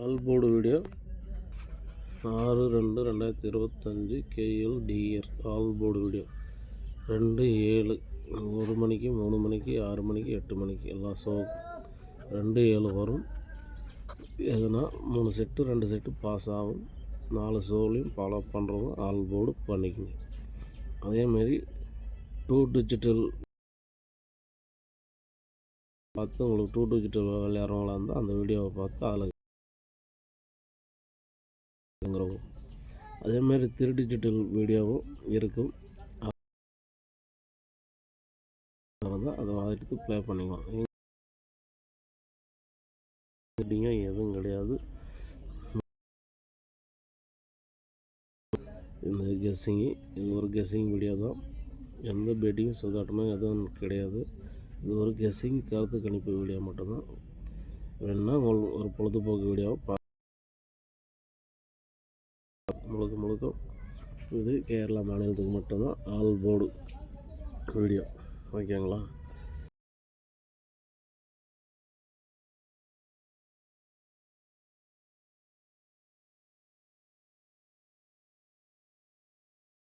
All board video 6/2/2025 KLDR all board video 2/7 1 மணிக்கு 3 மணிக்கு 6 மணிக்கு 8 மணிக்கு எல்லா ஷோ 2/7 வரும். எதுனா 3 செட்டு 2 செட்டு பாஸ் ஆகும். 4 ஷோலையும் ஃபாலோ பண்ணுறவங்க ஆல் போர்டு பண்ணிக்கோங்க. அதேமாரி 2 டிஜிட்டல் பார்த்து உங்களுக்கு 2 டிஜிட்டல் விளையாடுறவங்களா இருந்தால் அந்த வீடியோவை பார்த்து அதில் அதேமாரி 3 டிஜிட்டல் வீடியோவும் இருக்கும். அதை எடுத்து ப்ளே பண்ணிக்கலாம். எதுவும் கிடையாது. இந்த கெஸ்ஸிங்கு இது ஒரு கெஸ்ஸிங் வீடியோ தான். எந்த பெட்டிங்கும் சுதாட்டமாக எதுவும் கிடையாது. இது ஒரு கெஸ்ஸிங் கருத்து கணிப்பு வீடியோ மட்டும்தான். வேணுன்னா ஒரு பொழுதுபோக்கு வீடியோவை முழுக்க இது கேரளா மாநிலத்துக்கு மட்டும்தான் ஆல் போர்டு வீடியோ. ஓகேங்களா?